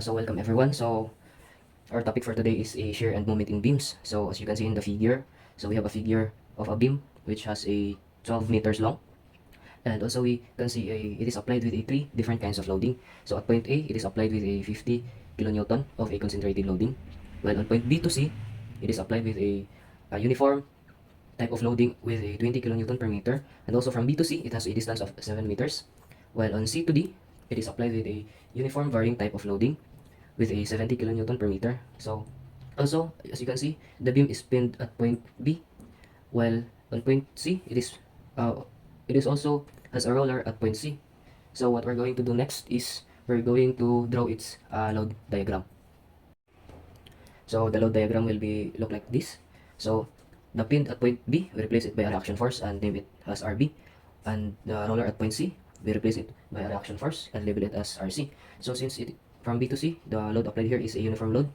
So welcome everyone. So our topic for today is a shear and moment in beams. So as you can see in the figure, so we have a figure of a beam which has a 12 meters long, and also we can see it is applied with a three different kinds of loading. So at point A, it is applied with a 50 kilonewton of a concentrated loading, while on point B to C, it is applied with a uniform type of loading with a 20 kilonewton per meter, and also from B to C, it has a distance of 7 meters, while on C to D, it is applied with a uniform varying type of loading with a 70 kilonewton per meter. So also, as you can see, the beam is pinned at point B, while on point C, it is also has a roller at point C. So what we're going to do next is we're going to draw its load diagram. So the load diagram will be look like this. So the pin at point B, we replace it by a reaction force and name it as RB. And the roller at point C, we replace it by a reaction force and label it as RC. So since it from B to C, the load applied here is a uniform load.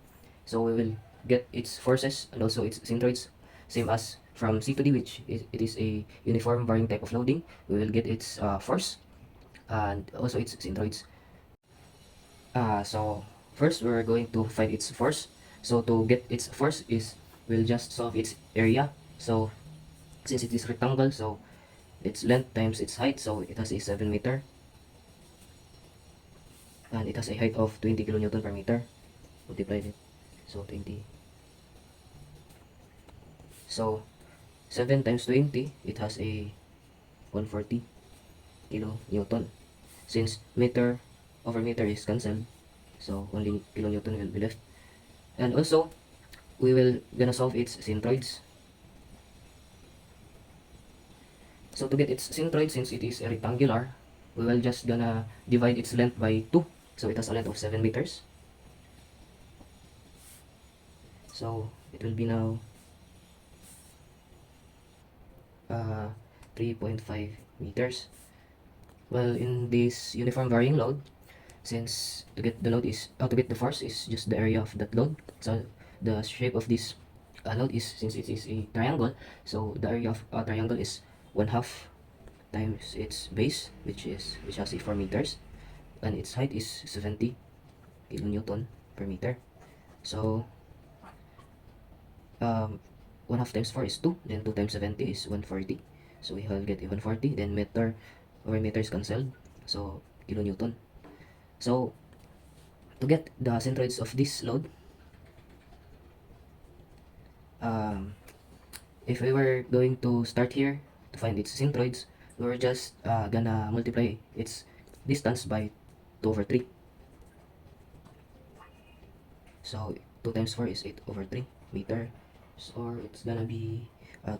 So we will get its forces and also its centroids same as from C to D, which it is a uniform varying type of loading. We will get its force and also its centroids. So first we're going to find its force. So to get its force is we'll just solve its area. So since it is rectangle, so its length times its height, so it has a 7 meter and it has a height of 20 kilonewton per meter. Multiplied it, so 20. So 7 times 20, it has a 140 kilonewton. Since meter over meter is cancelled, so only kilonewton will be left. And also we will gonna solve its centroids. So to get its centroid, since it is rectangular, we will just gonna divide its length by 2. So it has a length of 7 meters. So it will be now 3.5 meters. Well, in this uniform varying load, since to get the load is to get the force is just the area of that load. So the shape of this load is, since it is a triangle, so the area of a triangle is 1/2 times its base, which has a 4 meters, and its height is 70 kilonewton per meter. So 1/2 times 4 is 2, then 2 times 70 is 140. So we will get a 140, then meter over meter is cancelled, so kilonewton. So to get the centroids of this load, if we were going to start here to find its centroids, we were just gonna multiply its distance by 2 over 3. So 2 times 4 is 8 over 3 meter, or it's gonna be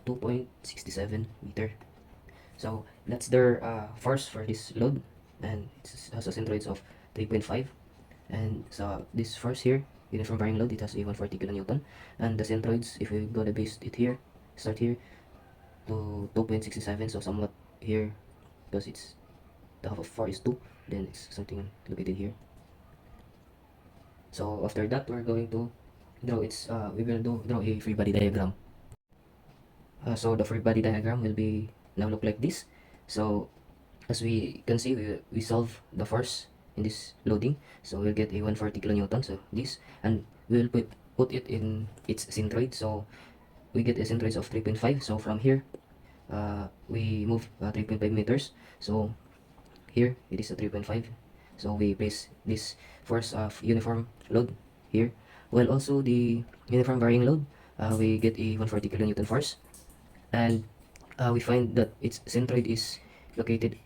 2.67 meter. So that's their force for this load, and it has a centroids of 3.5. And so this force here, uniform varying load, it has a 140 kilonewton, and the centroids, if we're gonna base it here, start here to 2.67, so somewhat here, because it's the half of 4 is 2, then it's something located here. So after that, we're going to draw its we will draw a free body diagram. So the free body diagram will be now look like this. So as we can see, we solve the force in this loading, so we'll get a 140 kilonewton, so this, and we will put it in its centroid. So we get a centroid of 3.5. So from here we move 3.5 meters, so here it is a 3.5. So we place this force of uniform load here, while also the uniform varying load, we get a 140 kilonewton force, and we find that its centroid is located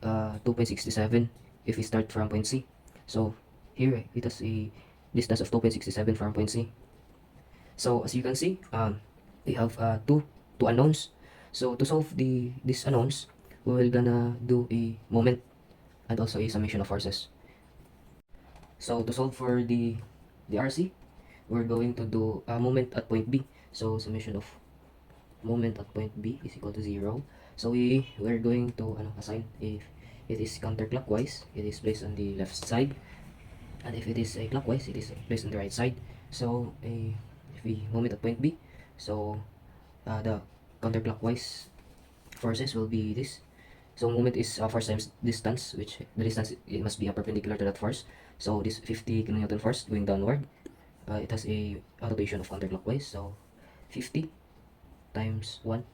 2.67 if we start from point C. So here it has a distance of 2.67 from point C. So as you can see, we have two unknowns. So to solve these unknowns, we will gonna do a moment and also a summation of forces. So to solve for the RC, we're going to do a moment at point B. So summation of moment at point B is equal to 0. So we're going to assign if it is counterclockwise, it is placed on the left side, and if it is a clockwise, it is placed on the right side. So if we moment at point B, so the counterclockwise forces will be this. So moment is force times distance, which the distance it must be perpendicular to that force. So this 50 kilonewton force going downward, it has a rotation of counterclockwise. So 50 times 1.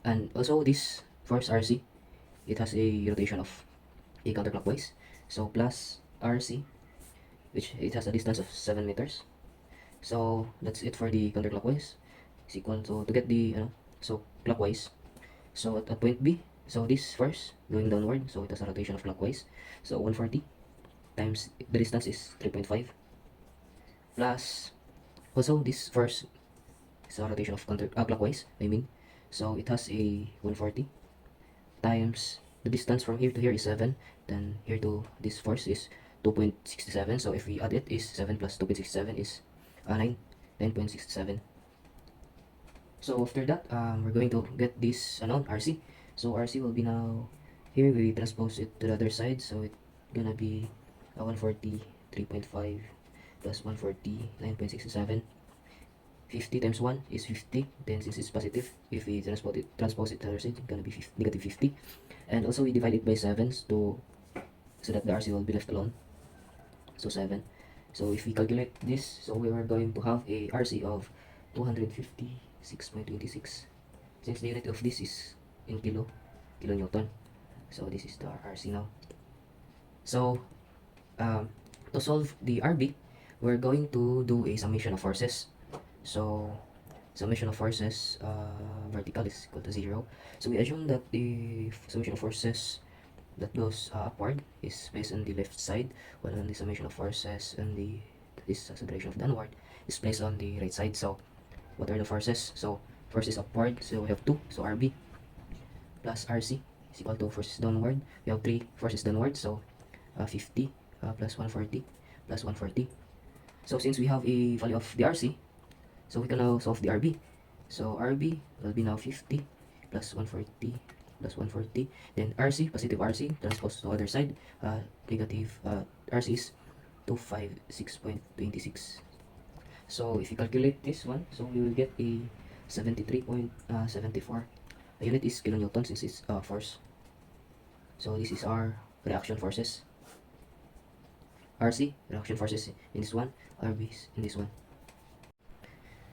And also this force RC, it has a rotation of a counterclockwise. So plus RC, which it has a distance of 7 meters. So that's it for the counterclockwise. Is equal to get the so clockwise. So at point B, so this force going downward, so it has a rotation of clockwise. So 140 times the distance is 3.5 plus also this force is a rotation of clockwise, I mean. So it has a 140 times the distance from here to here is 7, then here to this force is 2.67. So if we add it, is 7 plus 2.67 is 9.67. So after that, we're going to get this unknown RC. So RC will be now here. We transpose it to the other side, so it's gonna be 143.5 plus 149.67. 50 times 1 is 50. Then since it's positive, if we transpose it to the other side, it's gonna be negative 50. And also we divide it by 7s to so that the RC will be left alone. So 7. So if we calculate this, so we are going to have a RC of 256.26. Since the unit of this is in kilonewton. So this is the RC now. So to solve the RB, we're going to do a summation of forces. So summation of forces vertical is equal to 0. So we assume that the summation of forces that goes upward is placed on the left side, while on the summation of forces and this acceleration of downward is placed on the right side. So what are the forces? So force is upward, so we have 2, so RB plus RC is equal to forces downward. We have 3 forces downward, so 50 plus 140 plus 140. So since we have a value of the RC, so we can now solve the RB. So RB will be now 50 plus 140 plus 140. Then RC, positive RC, transpose to other side. Negative RC is 256.26. So if you calculate this one, so we will get a 73.74. The unit is kilonewton since it's force. So this is our reaction forces. RC, reaction forces in this one, RB is in this one.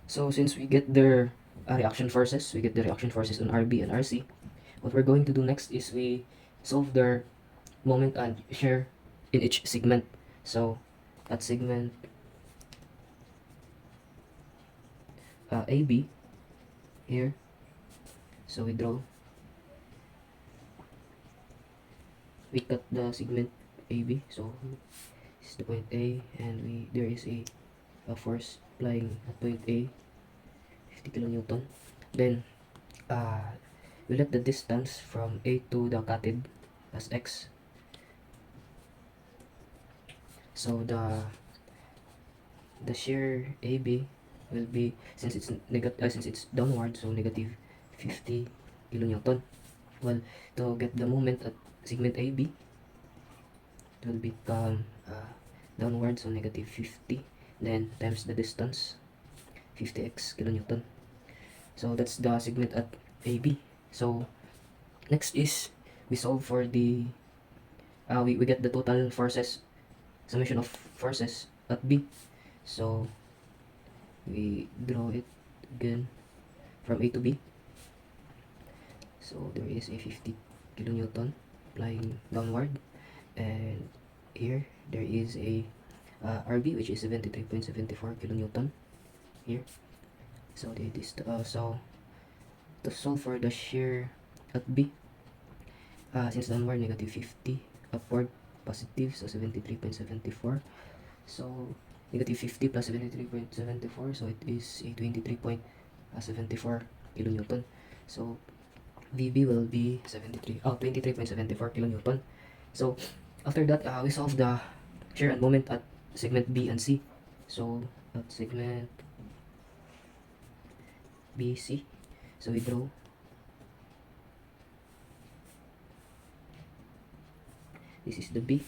So since we get their reaction forces, we get the reaction forces on RB and RC. What we're going to do next is we solve their moment and shear in each segment. So at segment AB here, so we cut the segment AB. So this is the point A, and there is a force applying at point A, 50 kilonewton. Then we let the distance from A to the cutted as x. So the shear AB will be, since it's downward, so negative 50 kilonewton. Well, to get the moment at segment AB, it will become downward, so negative 50, then times the distance, 50x kilonewton. So that's the segment at AB. So next is we solve for the we get the total forces, summation of forces at B. So we draw it again from A to B. So there is a 50 kilonewton applying downward, and here there is a RB, which is 73.74 kilonewton here. So so to solve for the shear at B, since downward negative 50, upward positive, so 73.74. So negative 50 plus 73.74, so it is a 23.74 kilonewton. So VB will be 23.74 kilonewton. So after that, we solve the shear and moment at segment B and C. So at segment BC, so we draw this is the B,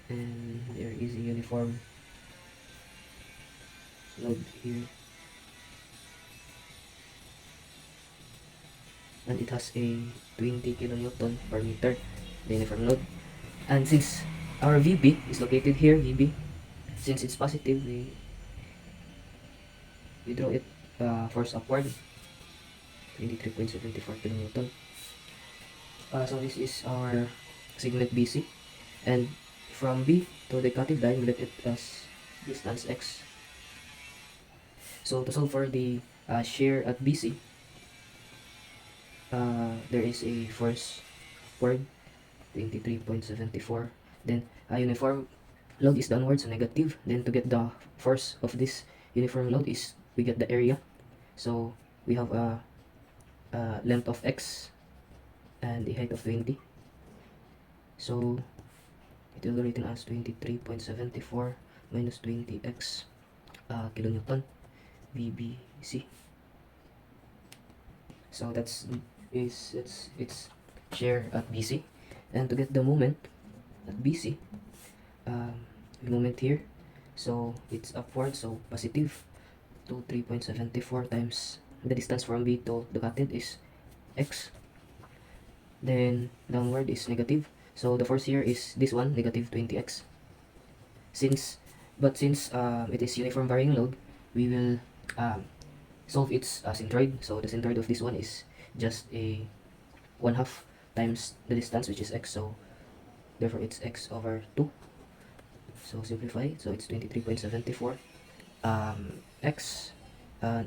and there is a uniform load here, and it has a 20 kilonewton per meter, the uniform load. And since our VB is located here, VB, since it's positive, we draw it force upward, 23.74 kilonewton. So this is our segment BC, and from B to the dotted line, we let it as distance x. So to solve for the shear at BC, there is a force upward, 23.74. Then uniform load is downward, so negative. Then to get the force of this uniform load is we get the area. So we have a length of x and a height of 20. So it will be written as 23.74 minus 20x kilonewton VBC. So it's shear at BC. And to get the moment at BC, moment here, so it's upward, so positive, to 3.74 times the distance from B to the dotted is x. Then downward is negative, so the force here is this one, negative 20x. Since it is uniform varying load, we will solve its centroid. So the centroid of this one is just a 1/2 times the distance, which is x, so therefore it's x over 2. So simplify, so it's 23.74 x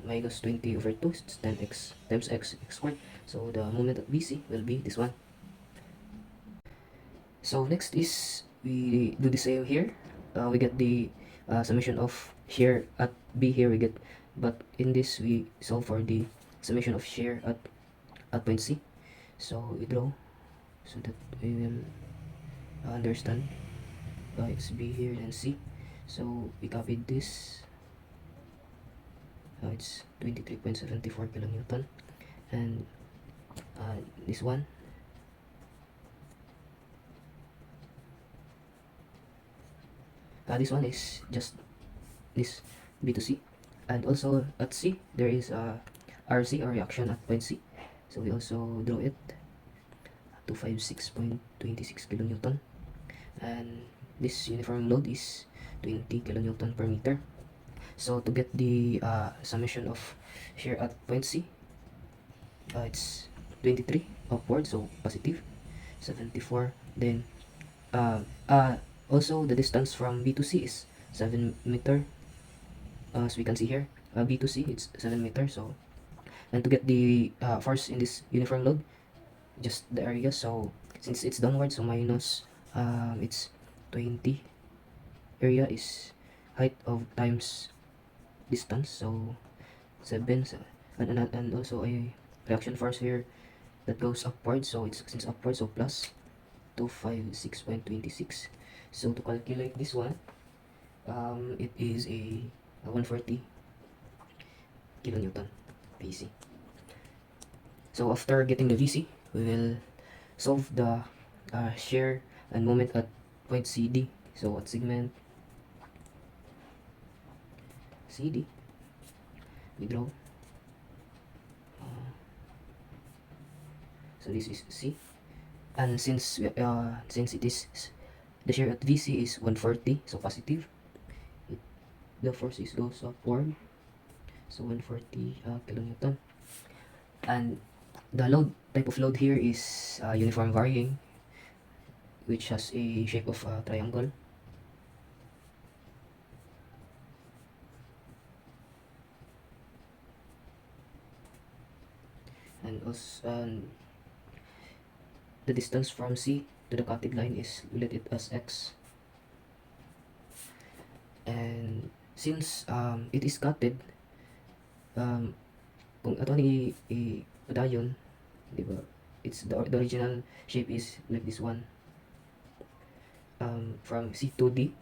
minus 20 over 2, it's 10x times x squared. So the moment at BC will be this one. So next is we do the same here. We get the summation of shear at B here we get, but in this we solve for the summation of shear at point C. So we draw so that we will understand. It's B here and C. So we copied this. It's 23.74 kilonewton, and this one, this one is just this B to C, and also at C there is a RC, or reaction at point C. So we also draw it, 256.26 kilonewton, and this uniform load is 20 kilonewton per meter. So to get the summation of shear at point C, it's 23 upward, so positive 74. Then also the distance from B to C is 7 meter, as we can see here. B to C it's 7 meters. So, and to get the force in this uniform load, just the area. So since it's downward, so minus it's 20, area is height of times distance, so 7. So, and also a reaction force here that goes upward, so it's since upward, so plus 256.26. So to calculate this one, it is a 140 kilonewton VC. So after getting the VC, we will solve the shear and moment at point CD. So at segment CD, we draw. So this is C, and since it is the shear at VC is 140, so positive, the force goes upward, so 140 kilonewton. And the type of load here is uniform varying, which has a shape of a triangle. And also the distance from C to the dotted line is, we let it as x. And since it is cutted, kung ato ni padayon, di ba? It's the original shape is like this one. From C to D,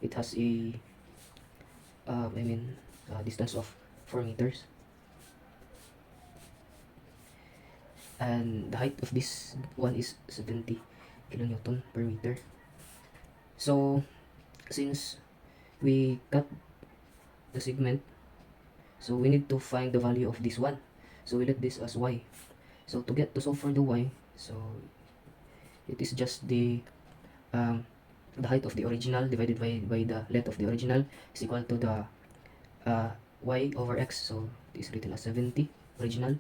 it has a distance of 4 meters. And the height of this one is 70 kilonewton per meter. So since we cut the segment, so we need to find the value of this one. So we let this as y. So to solve for the y, so it is just um, the height of the original divided by the length of the original is equal to the uh, y over x. So it is written as 70 original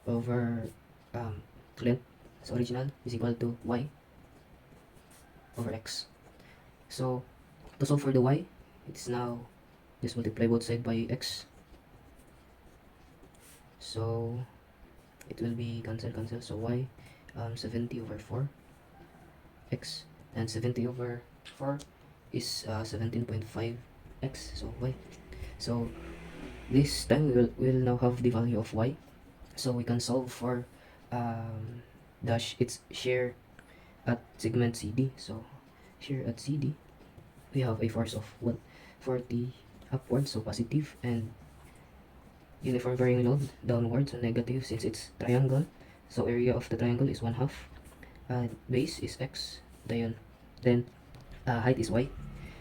over um, length, so original is equal to y over x. So to solve for the y, it's now just multiply both sides by x. So it will be cancel. So y 70 over 4 x, and 70 over 4 is 17.5 x. So y. So this time we will now have the value of y. So we can solve for its shear at segment CD. So shear at CD, we have a force of 140 upward, so positive, and uniform varying load downward, so negative, since it's triangle. So area of the triangle is 1/2. Base is x, then height is y.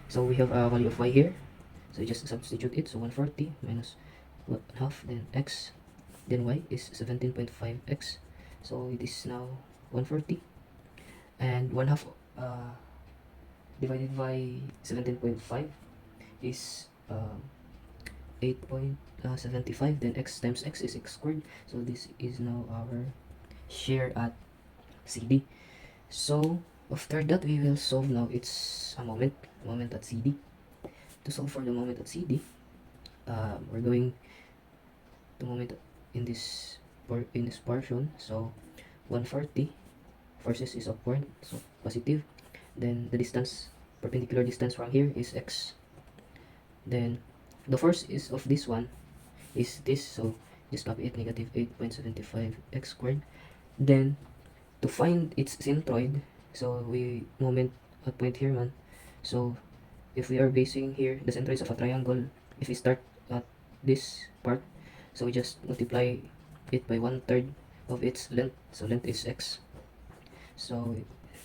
So we have a value of y here. So you just substitute it. So 140 minus 1/2, then x, then y is 17.5x. So it is now 140, and 1/2 divided by 17.5 is 8.75. Then x times x is x squared. So this is now our shear at CD. So after that, we will solve now. It's a moment at CD. To solve for the moment at CD, we're going to moment in this portion. So 140 forces is upward, so positive. Then the distance, perpendicular distance from here is x. Then the force is of this one is this, so just copy it, negative 8.75 x squared. Then to find its centroid, so we moment at point here man. So if we are basing here the centroids of a triangle, if we start at this part, so we just multiply it by 1/3 of its length, so length is x. So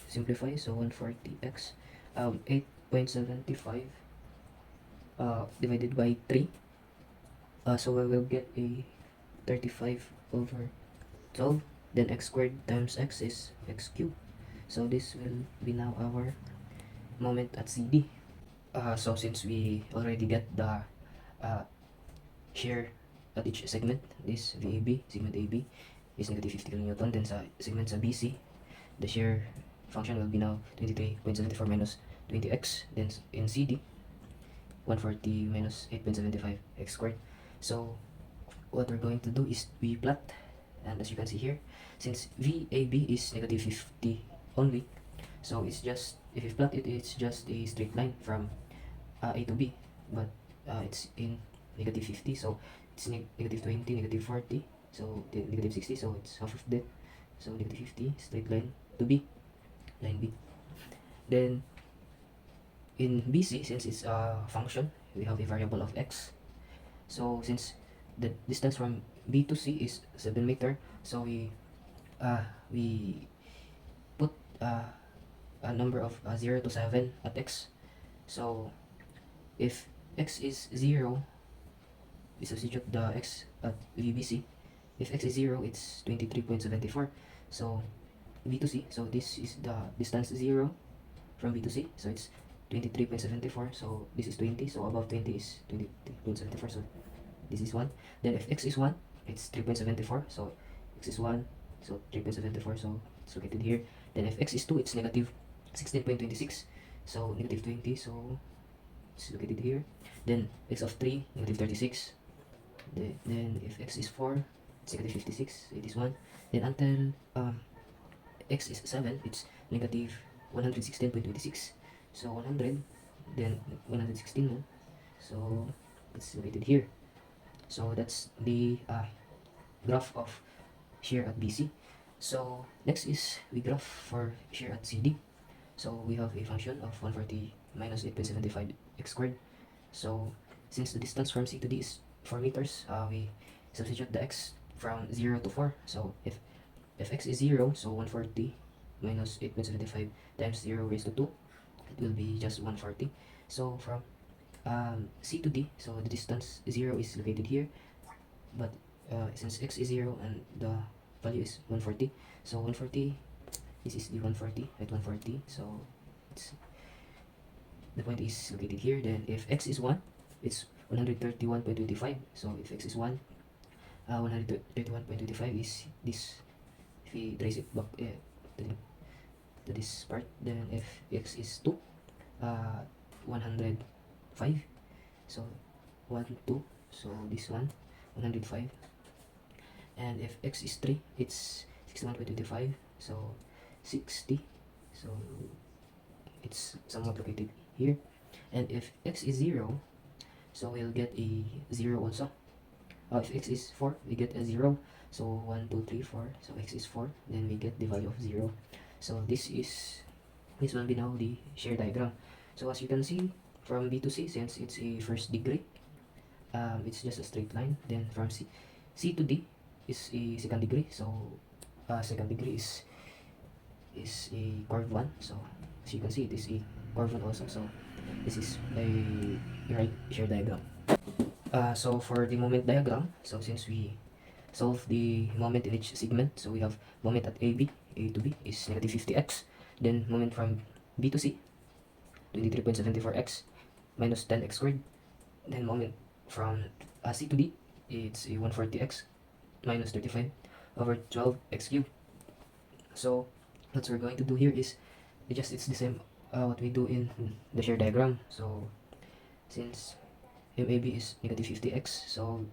simplify, so 140x 8.75 divided by 3, so we will get a 35 over 12. Then x squared times x is x cubed. So this will be now our moment at CD. So since we already get the uh, shear at each segment, this VAB, segment AB is negative 50 kN, then sa segment sa BC, the shear function will be now 23.74 minus 20x, then in CD, 140 minus 8.75 x squared. So what we're going to do is we plot, and as you can see here, since VAB is negative 50 only, so it's just, if you plot it, it's just a straight line from A to B, but it's in negative 50, so it's negative 20, negative 40, so negative 60, so it's half of that. So negative 50, straight line to B, line B. Then in BC, since it's a function, we have a variable of x. So since the distance from B to C is 7 meter, so we put a number of 0 to 7 at x. So if x is 0, we substitute the x at VBC. If x is 0, it's 23.74. So B to C, so this is the distance 0 from B to C, so it's 23.74. So this is 20, so above 20 is 23.74, so this is 1. Then if x is 1, it's 3.74, so x is 1, so 3.74, so it's located here. Then if x is 2, it's negative 16.26, so negative 20, so it's located here. Then x of 3, negative 36. Then if x is 4, it's negative 56, so it is 1. Then until x is 7, it's negative 116.26, so 100, then 116, so it's located here. So that's the graph of shear at BC. So next is we graph for shear at CD. So we have a function of 140 minus 8.75 x squared. So since the distance from C to D is 4 meters, we substitute the x from 0 to 4. So if x is 0, so 140 minus 8.75 times 0 raised to 2, it will be just 140. So from C to D, so the distance 0 is located here, but since x is 0 and the value is 140. So 140, this is the 140 at 140. So it's, the point is located here. Then if x is 1, it's 131.25. So if x is 1, 131.25 is this. If we trace it back to this part, then if x is 2, 105. So 1, 2. So this one, 105. And if x is 3, it's 61.25. So 60. So it's somewhat located here. And if x is 0, so we'll get a 0 also. If x is 4, we get a 0. So 1, 2, 3, 4. So x is 4, then we get the value of 0. So this will be now the shear diagram. So as you can see, from B to C, since it's a first degree, it's just a straight line. Then from C to D is a second degree. So second degree is a curved one. So as you can see, it is a curved one also. So this is a right shear diagram. So for the moment diagram, so since we solve the moment in each segment, so we have moment at AB, A to B is negative 50x, then moment from B to C, 23.74x minus 10x squared, then moment from C to D, it's a 140x minus 35 over 12x cubed. So what we're going to do here is it's the same what we do in the shear diagram. So since MAB is negative 50x, so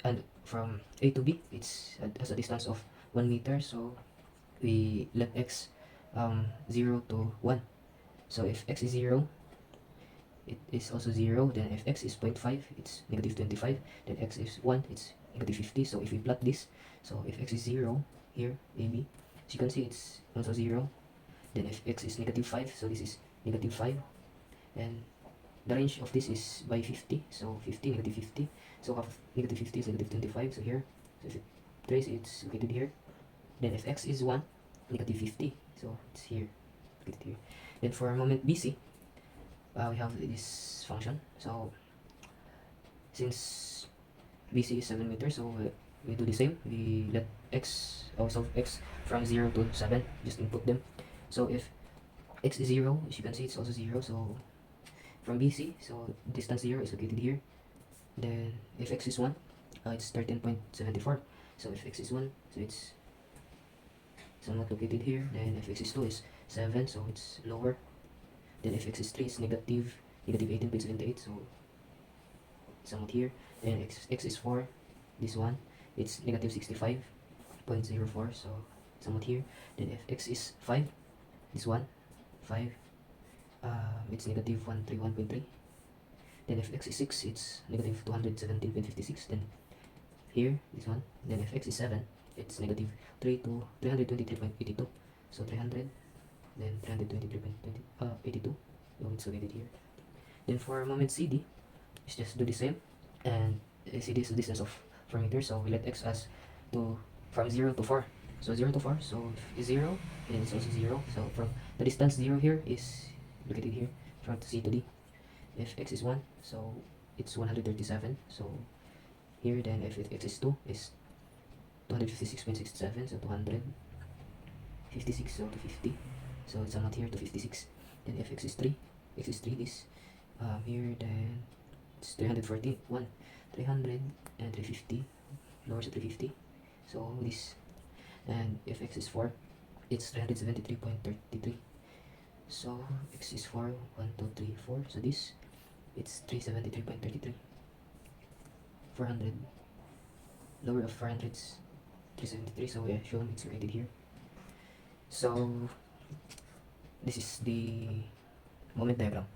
and from A to B, it's has a distance of 1 meter. So we let x 0 to 1. So if x is 0, it is also 0. Then if x is 0.5, it's negative 25. Then x is 1, it's negative 50. So if we plot this, so if x is 0 here, AB, as you can see, it's also 0. Then if x is negative 5, so this is negative 5. And the range of this is by 50. So 50, negative 50. So half negative 50 is negative 25. So here, so if you trace, it's located here. Then if x is 1, negative 50. So it's here, located here. Then for moment BC, we have this function. So since BC is 7 meters, so we do the same. We let x, solve x from 0 to 7, just input them. So if x is 0, as you can see, it's also 0. So from BC, so distance 0 is located here. Then if x is 1, it's 13.74. So if x is 1, so it's somewhat located here. Then if x is 2 is 7, so it's lower. Then if x is 3 is negative 18.78, so somewhat here. Then x is 4, this one, it's negative 65.04, so somewhat here. Then if x is 5, this one, 5, it's negative 131.3. Then if x is 6, it's negative 217.56. Then here, this one. Then if x is 7, it's negative 323.82. So 300, then 323.82. So it's located here. Then for moment CD, let's just do the same. And CD is the distance of 4 meters. So we let x as to from 0 to 4. So 0 to 4. So if it's 0, then it's also 0. So from the distance 0 here is located here from C to D. If x is 1, so it's 137. So here, then if x is 2, is 256.67. So 256, so 250. So it's not here, 256. Then if x is 3, this here, then it's 341. 300 and 350, lower to 350. So this, and if x is 4, it's 373.33. So x is 4, 1, 2, 3, 4. So this, it's 373.33. 400, lower of 400 is 373. So yeah, shown it's located here. So this is the moment diagram.